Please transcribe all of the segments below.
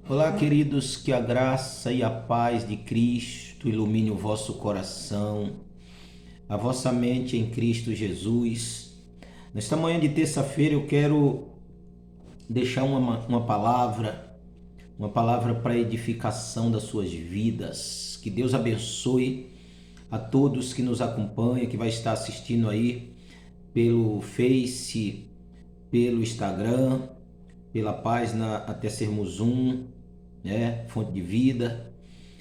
Olá, queridos, que a graça e a paz de Cristo ilumine o vosso coração, a vossa mente em Cristo Jesus. Nesta manhã de terça-feira eu quero deixar uma palavra para edificação das suas vidas. Que Deus abençoe a todos que nos acompanham, que vai estar assistindo aí pelo Face, pelo Instagram, pela página Até Sermos Um, né? Fonte de Vida.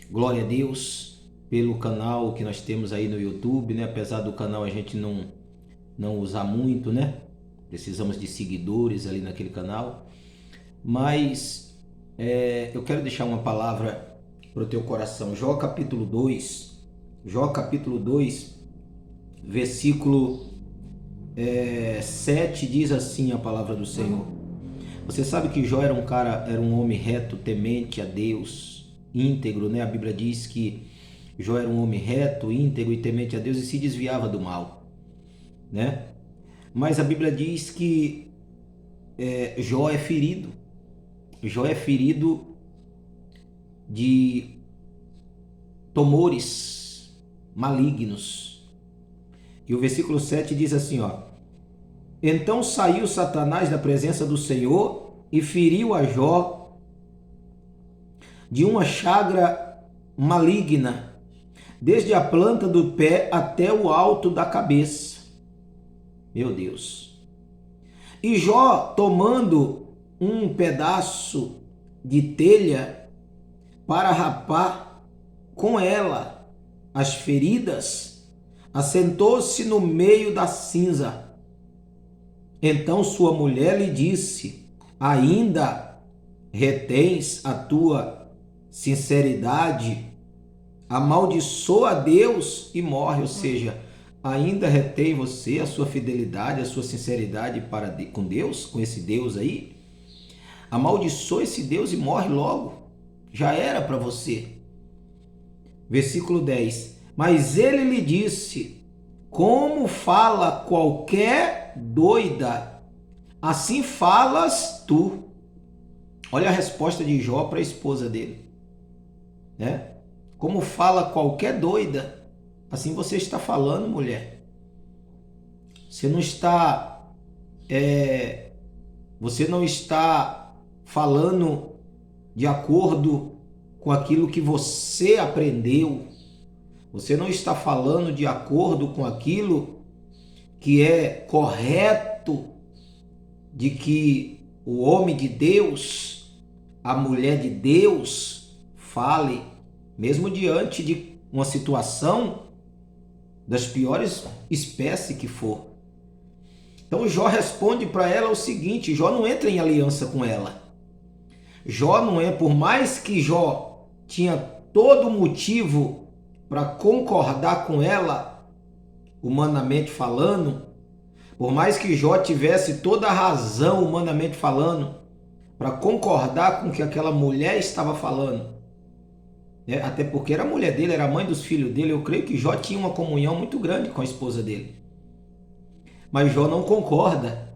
Glória a Deus pelo canal que nós temos aí no YouTube, né? Apesar do canal a gente não usar muito, né? Precisamos de seguidores ali naquele canal. Mas eu quero deixar uma palavra para o teu coração. Jó capítulo 2, versículo 7 diz assim a palavra do Senhor. Você sabe que Jó era um homem reto, temente a Deus, íntegro, né? A Bíblia diz que Jó era um homem reto, íntegro e temente a Deus e se desviava do mal, né? Mas a Bíblia diz que Jó é ferido. Jó é ferido de tumores malignos. E o versículo 7 diz assim, ó: Então saiu Satanás da presença do Senhor e feriu a Jó de uma chaga maligna, desde a planta do pé até o alto da cabeça. Meu Deus. E Jó, tomando um pedaço de telha para rapar com ela as feridas, assentou-se no meio da cinza. Então sua mulher lhe disse: Ainda retens a tua sinceridade? Amaldiçoa a Deus e morre. Ou seja, ainda retém você a sua fidelidade, a sua sinceridade com Deus, com esse Deus aí? Amaldiçoa esse Deus e morre logo. Já era para você. Versículo 10. Mas ele lhe disse: Como fala qualquer doida, assim falas tu. Olha a resposta de Jó para a esposa dele, né? Como fala qualquer doida, assim você está falando, mulher. Você não está falando de acordo com aquilo que você aprendeu. Você não está falando de acordo com aquilo que é correto, de que o homem de Deus, a mulher de Deus fale, mesmo diante de uma situação das piores espécies que for. Então Jó responde para ela o seguinte: Jó não entra em aliança com ela. Jó não é, por mais que Jó tinha todo motivo para concordar com ela, humanamente falando, por mais que Jó tivesse toda a razão, humanamente falando, para concordar com o que aquela mulher estava falando, né? Até porque era a mulher dele, era a mãe dos filhos dele, eu creio que Jó tinha uma comunhão muito grande com a esposa dele. Mas Jó não concorda.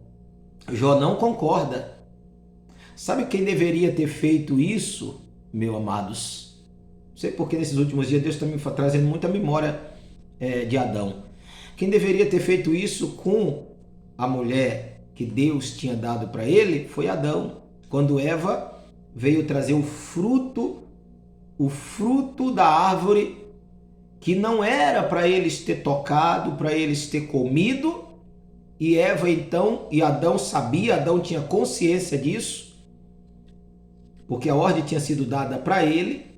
Jó não concorda. Sabe quem deveria ter feito isso, meus amados? Não sei porque nesses últimos dias Deus está me trazendo muita memória de Adão. Quem deveria ter feito isso com a mulher que Deus tinha dado para ele foi Adão. Quando Eva veio trazer o fruto da árvore que não era para eles ter tocado, para eles ter comido, e Eva então, e Adão sabia, Adão tinha consciência disso, porque a ordem tinha sido dada para ele,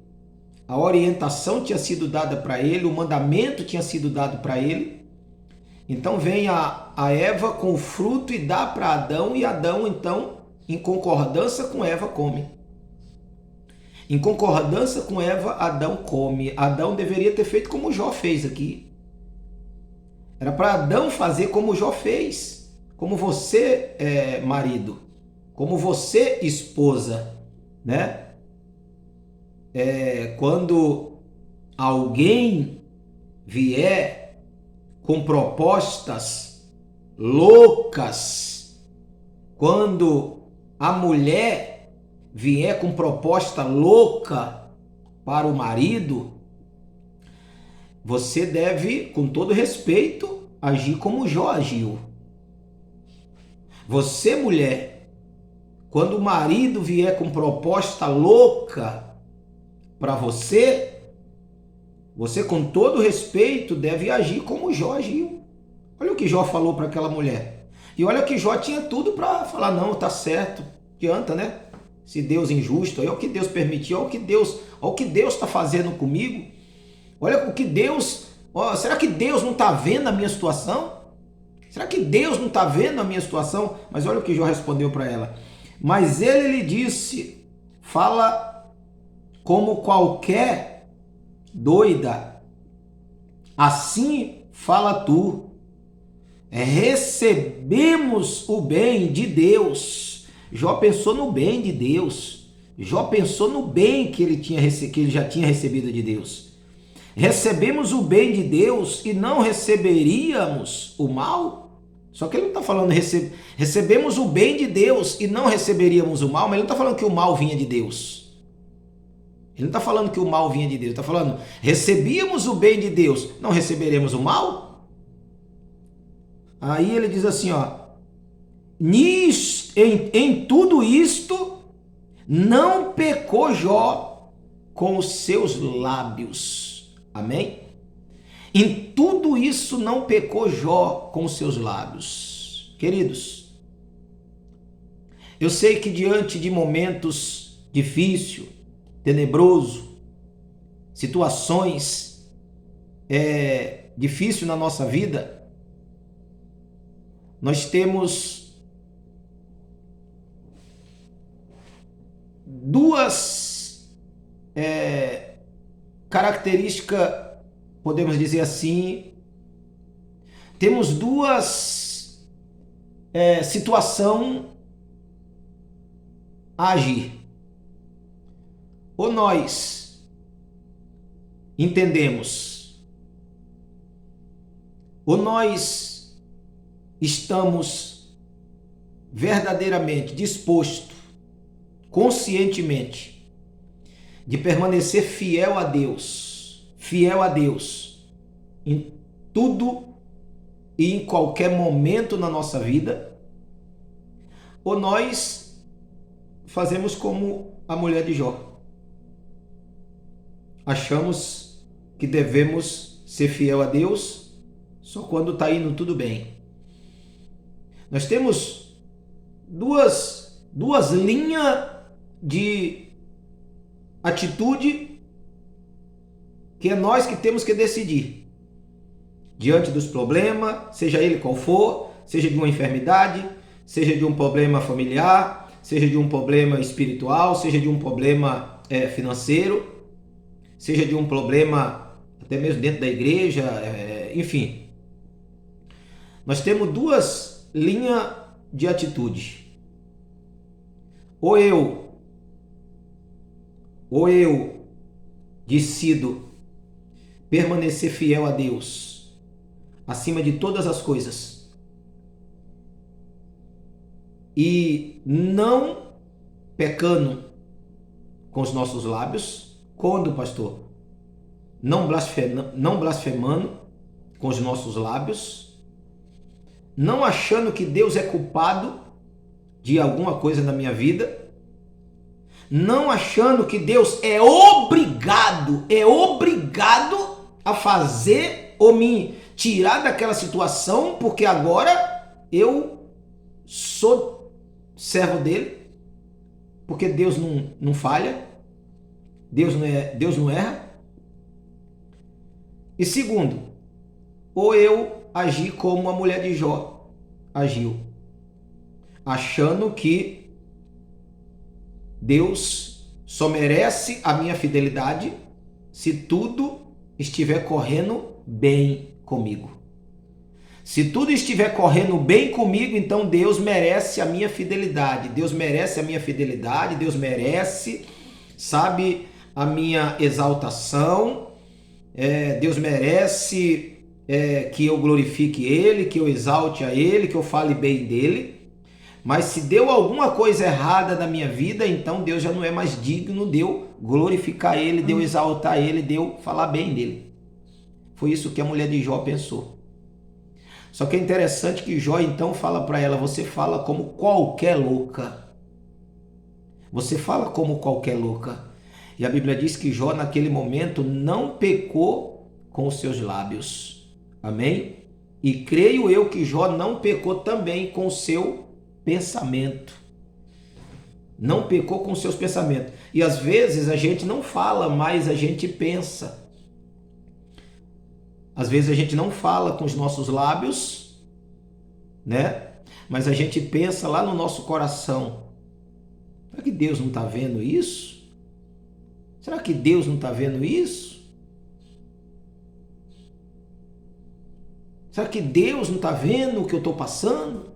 a orientação tinha sido dada para ele, o mandamento tinha sido dado para ele. Então vem a Eva com o fruto e dá para Adão, e Adão então, em concordância com Eva, come. Em concordância com Eva, Adão come. Adão deveria ter feito como Jó fez aqui. Era para Adão fazer como Jó fez. Como você, marido. Como você, esposa. Né? Quando alguém vier com propostas loucas, quando a mulher vier com proposta louca para o marido, você deve, com todo respeito, agir como Jó agiu. Você, mulher, quando o marido vier com proposta louca para você, você, com todo respeito, deve agir como Jó agiu. Olha o que Jó falou para aquela mulher. E olha que Jó tinha tudo para falar, não, tá certo, adianta, né? Se Deus é injusto, olha o que Deus permitiu, olha o que Deus está fazendo comigo. Olha o que Deus... será que Deus não está vendo a minha situação? Será que Deus não está vendo a minha situação? Mas olha o que Jó respondeu para ela. Mas ele lhe disse, fala como qualquer doida, assim fala tu. Recebemos o bem de Deus. Jó pensou no bem de Deus. Jó pensou no bem que ele já tinha recebido de Deus. Recebemos o bem de Deus e não receberíamos o mal? Só que ele não está falando recebemos o bem de Deus e não receberíamos o mal, mas ele não está falando que o mal vinha de Deus. Ele não está falando que o mal vinha de Deus, ele está falando recebíamos o bem de Deus, não receberemos o mal? Aí ele diz assim, em tudo isto não pecou Jó com os seus lábios. Amém? Em tudo isso não pecou Jó com os seus lábios. Queridos, eu sei que diante de momentos difíceis, tenebrosos, situações difíceis na nossa vida, nós temos duas características, podemos dizer assim, temos duas situações a agir. Ou nós entendemos, ou nós estamos verdadeiramente dispostos, conscientemente, de permanecer fiel a Deus em tudo e em qualquer momento na nossa vida, ou nós fazemos como a mulher de Jó. Achamos que devemos ser fiel a Deus só quando está indo tudo bem. Nós temos duas linhas de atitude que é nós que temos que decidir. Diante dos problemas, seja ele qual for, seja de uma enfermidade, seja de um problema familiar, seja de um problema espiritual, seja de um problema financeiro, seja de um problema até mesmo dentro da igreja, enfim. Nós temos duas linhas de atitude. Ou eu decido permanecer fiel a Deus acima de todas as coisas e não pecando com os nossos lábios. Quando, pastor? Não blasfemando com os nossos lábios, não achando que Deus é culpado de alguma coisa na minha vida, não achando que Deus é obrigado a fazer ou me tirar daquela situação, porque agora eu sou servo dele, porque Deus não falha, Deus não erra. E segundo, ou eu agi como a mulher de Jó agiu, achando que Deus só merece a minha fidelidade se tudo estiver correndo bem comigo. Se tudo estiver correndo bem comigo, então Deus merece a minha fidelidade. Deus merece a minha fidelidade, Deus merece, sabe, a minha exaltação. Deus merece que eu glorifique Ele, que eu exalte a Ele, que eu fale bem dEle. Mas se deu alguma coisa errada na minha vida, então Deus já não é mais digno de eu glorificar Ele, de eu exaltar Ele, de eu falar bem dele. Foi isso que a mulher de Jó pensou. Só que é interessante que Jó então fala para ela: você fala como qualquer louca. Você fala como qualquer louca. E a Bíblia diz que Jó naquele momento não pecou com os seus lábios. Amém? E creio eu que Jó não pecou também com o seu pensamento. Não pecou com os seus pensamentos. E às vezes a gente não fala, mas a gente pensa. Às vezes a gente não fala com os nossos lábios, né? Mas a gente pensa lá no nosso coração. Será que Deus não está vendo isso? Será que Deus não está vendo isso? Será que Deus não está vendo o que eu estou passando?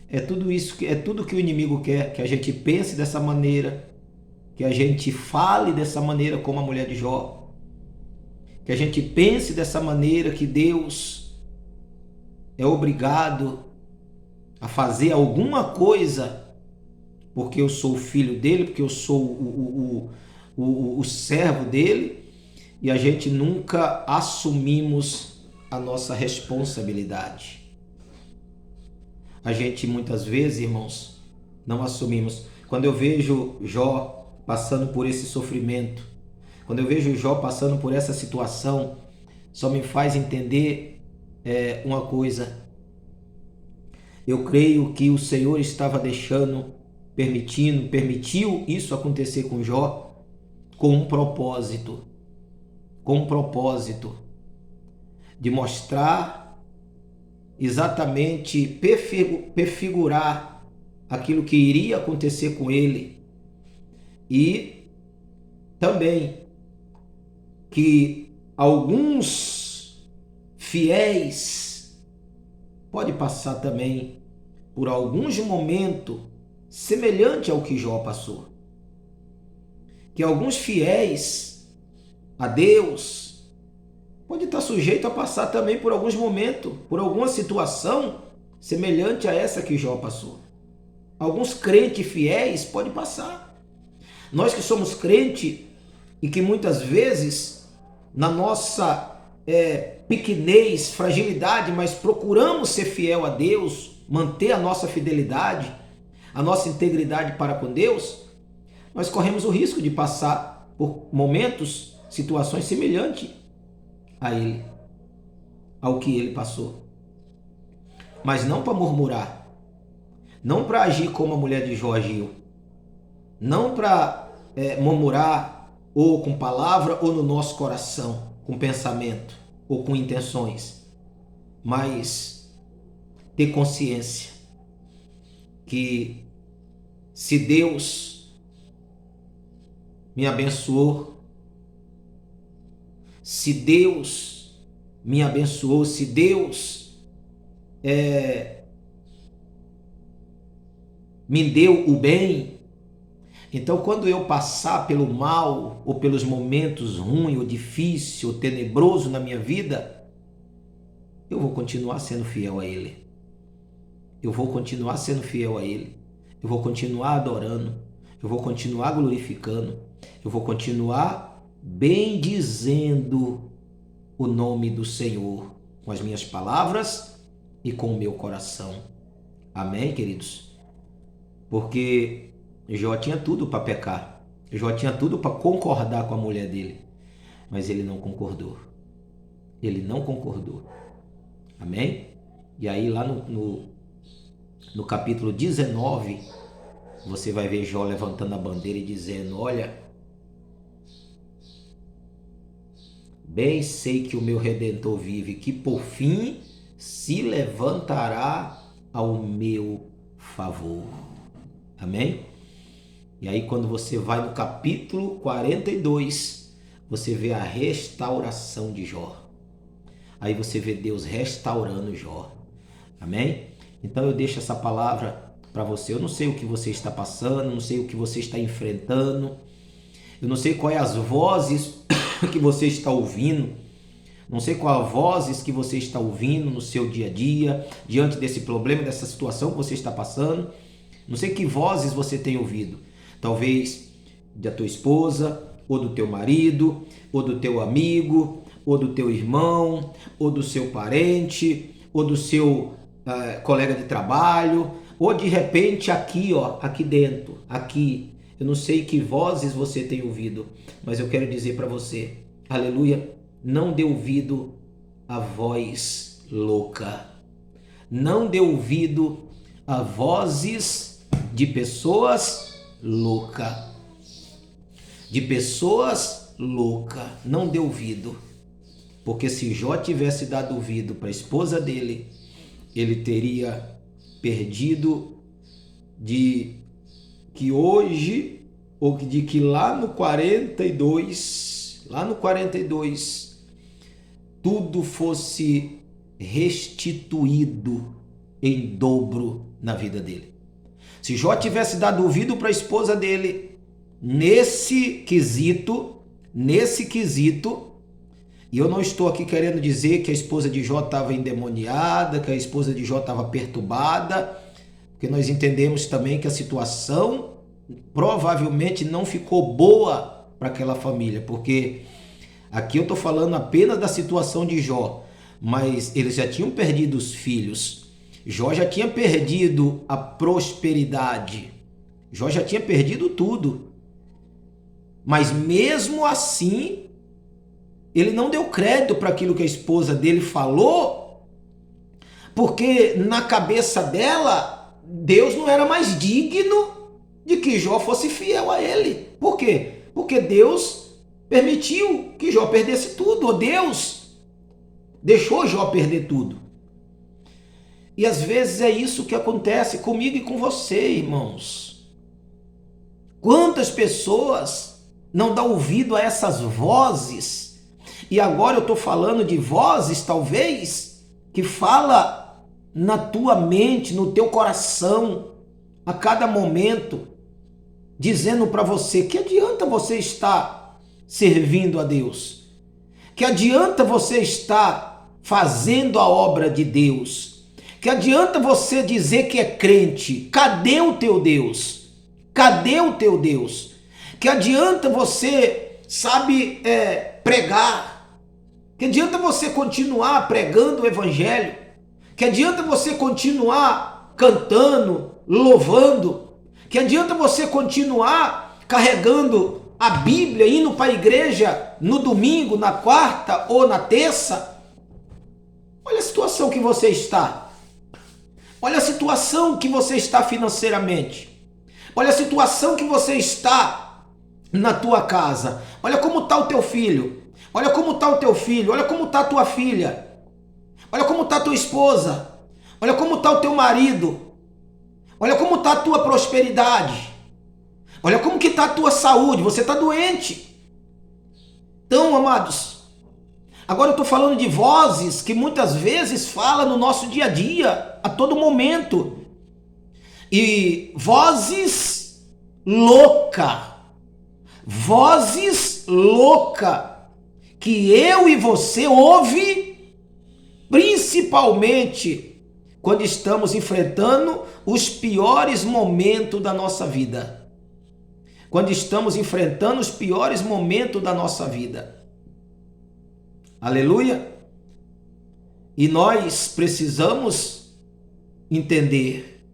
É tudo isso, é tudo que o inimigo quer, que a gente pense dessa maneira, que a gente fale dessa maneira como a mulher de Jó, que a gente pense dessa maneira que Deus é obrigado a fazer alguma coisa porque eu sou o filho dele, porque eu sou o servo dele, e a gente nunca assumimos a nossa responsabilidade. A gente muitas vezes, irmãos, não assumimos. Quando eu vejo Jó passando por esse sofrimento, quando eu vejo Jó passando por essa situação, só me faz entender uma coisa. Eu creio que o Senhor estava permitiu isso acontecer com Jó com um propósito de mostrar exatamente, prefigurar aquilo que iria acontecer com ele, e também que alguns fiéis podem passar também por alguns momentos semelhante ao que Jó passou. Que alguns fiéis a Deus pode estar sujeito a passar também por alguns momentos, por alguma situação semelhante a essa que Jó passou. Alguns crentes fiéis podem passar. Nós que somos crentes e que muitas vezes na nossa pequenez, fragilidade, mas procuramos ser fiel a Deus, manter a nossa fidelidade, a nossa integridade para com Deus, nós corremos o risco de passar por momentos, situações semelhantes a ele, ao que ele passou. Mas não para murmurar, não para agir como a mulher de Jó agiu, não para murmurar ou com palavra ou no nosso coração, com pensamento ou com intenções, mas ter consciência que se Deus me abençoou, se Deus me abençoou, se Deus me deu o bem, então quando eu passar pelo mal ou pelos momentos ruins ou difíceis ou tenebroso na minha vida, eu vou continuar sendo fiel a Ele. Eu vou continuar sendo fiel a Ele. Eu vou continuar adorando. Eu vou continuar glorificando. Eu vou continuar bendizendo o nome do Senhor com as minhas palavras e com o meu coração. Amém, queridos? Porque Jó tinha tudo para pecar. Jó tinha tudo para concordar com a mulher dele. Mas ele não concordou. Ele não concordou. Amém? E aí lá no capítulo 19, você vai ver Jó levantando a bandeira e dizendo: olha, bem sei que o meu Redentor vive, que por fim se levantará ao meu favor. Amém? E aí quando você vai no capítulo 42, você vê a restauração de Jó. Aí você vê Deus restaurando Jó. Amém? Então eu deixo essa palavra para você. Eu não sei o que você está passando, não sei o que você está enfrentando, eu não sei quais as vozes que você está ouvindo Não sei qual vozes que você está ouvindo no seu dia a dia, diante desse problema, dessa situação que você está passando. Não sei que vozes você tem ouvido. Talvez da tua esposa, ou do teu marido, ou do teu amigo, ou do teu irmão, ou do seu parente, ou do seu colega de trabalho, ou de repente aqui, ó, aqui dentro, aqui. Eu não sei que vozes você tem ouvido, mas eu quero dizer para você, aleluia, não dê ouvido à voz louca. Não dê ouvido a vozes de pessoas loucas. De pessoas loucas. Não dê ouvido. Porque se Jó tivesse dado ouvido para a esposa dele, ele teria perdido de que hoje, ou de que lá no 42, tudo fosse restituído em dobro na vida dele. Se Jó tivesse dado ouvido para a esposa dele nesse quesito, e eu não estou aqui querendo dizer que a esposa de Jó estava endemoniada, que a esposa de Jó estava perturbada, porque nós entendemos também que a situação provavelmente não ficou boa para aquela família, porque aqui eu estou falando apenas da situação de Jó, mas eles já tinham perdido os filhos, Jó já tinha perdido a prosperidade, Jó já tinha perdido tudo, mas mesmo assim ele não deu crédito para aquilo que a esposa dele falou, porque na cabeça dela, Deus não era mais digno de que Jó fosse fiel a ele. Por quê? Porque Deus permitiu que Jó perdesse tudo, ou Deus deixou Jó perder tudo. E às vezes é isso que acontece comigo e com você, irmãos. Quantas pessoas não dão ouvido a essas vozes? E agora eu estou falando de vozes, talvez, que fala na tua mente, no teu coração, a cada momento, dizendo para você que adianta você estar servindo a Deus, que adianta você estar fazendo a obra de Deus, que adianta você dizer que é crente. Cadê o teu Deus? Cadê o teu Deus? Que adianta você, pregar? Que adianta você continuar pregando o evangelho? Que adianta você continuar cantando, louvando? Que adianta você continuar carregando a Bíblia, indo para a igreja no domingo, na quarta ou na terça? Olha a situação que você está. Olha a situação que você está financeiramente. Olha a situação que você está na tua casa. Olha como está o teu filho. Olha como está o teu filho. Olha como está a tua filha. Olha como está a tua esposa. Olha como está o teu marido. Olha como está a tua prosperidade. Olha como que está a tua saúde. Você está doente. Então, amados, agora eu estou falando de vozes que muitas vezes falam no nosso dia a dia, a todo momento. E vozes louca. Vozes louca. Que eu e você ouve, principalmente quando estamos enfrentando os piores momentos da nossa vida. Quando estamos enfrentando os piores momentos da nossa vida. Aleluia! E nós precisamos entender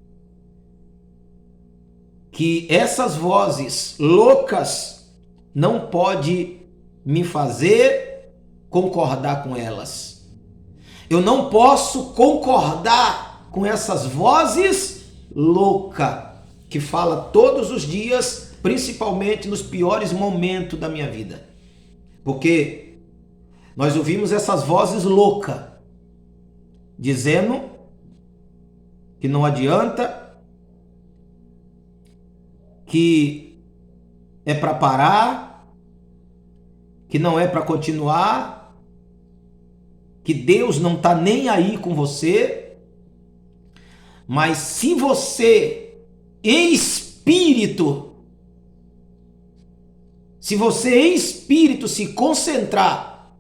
que essas vozes loucas não podem me fazer concordar com elas. Eu não posso concordar com essas vozes loucas que fala todos os dias, principalmente nos piores momentos da minha vida. Porque nós ouvimos essas vozes loucas dizendo que não adianta, que é para parar, que não é para continuar, que Deus não está nem aí com você. Mas se você em espírito, se concentrar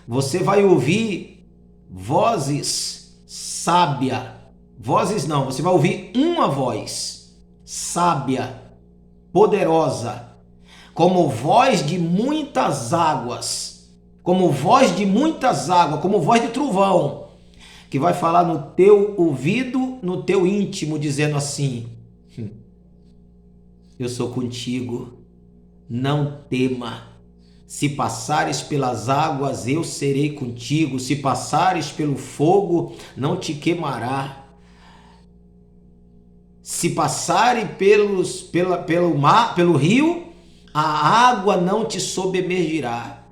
Você vai ouvir vozes sábia. Vozes não, você vai ouvir uma voz sábia, poderosa, como voz de muitas águas, como voz de muitas águas, como voz de trovão, que vai falar no teu ouvido, no teu íntimo, dizendo assim: eu sou contigo, não tema. Se passares pelas águas, eu serei contigo. Se passares pelo fogo, não te queimará. Se passarem pelo mar, pelo rio, a água não te sobremergirá.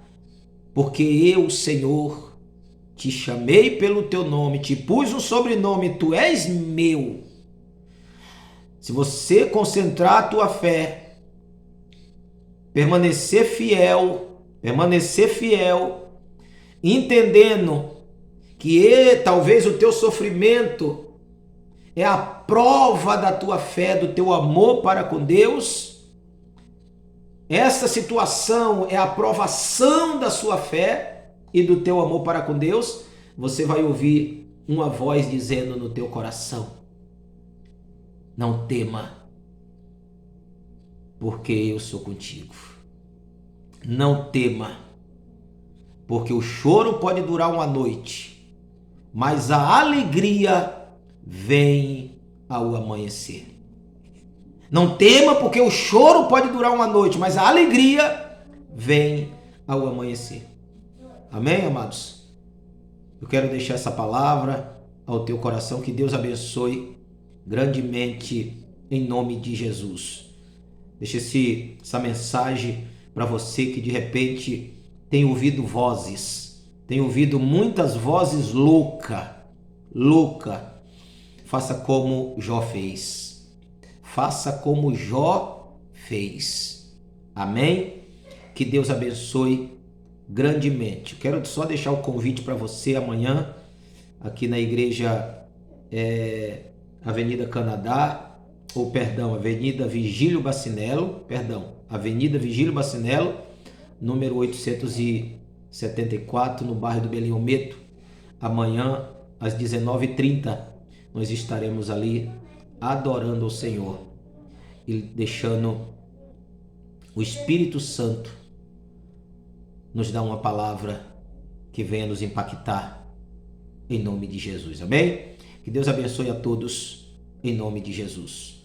Porque eu, Senhor, te chamei pelo teu nome, te pus um sobrenome, tu és meu. Se você concentrar a tua fé, permanecer fiel, entendendo que talvez o teu sofrimento é a prova da tua fé, do teu amor para com Deus, essa situação é a provação da sua fé e do teu amor para com Deus, você vai ouvir uma voz dizendo no teu coração: não tema, porque eu sou contigo. Não tema, porque o choro pode durar uma noite, mas a alegria vem ao amanhecer. Não tema, porque o choro pode durar uma noite, mas a alegria vem ao amanhecer. Amém, amados? Eu quero deixar essa palavra ao teu coração, que Deus abençoe grandemente em nome de Jesus. Deixa essa mensagem para você que de repente tem ouvido vozes, tem ouvido muitas vozes louca. Faça como Jó fez. Faça como Jó fez. Amém? Que Deus abençoe grandemente. Eu quero só deixar o convite para você amanhã, aqui na igreja Avenida Canadá, Avenida Vigílio Bacinello, número 874, no bairro do Belinho Meto. Amanhã, às 19h30, nós estaremos ali adorando ao Senhor e deixando o Espírito Santo nos dar uma palavra que venha nos impactar em nome de Jesus. Amém? Que Deus abençoe a todos em nome de Jesus.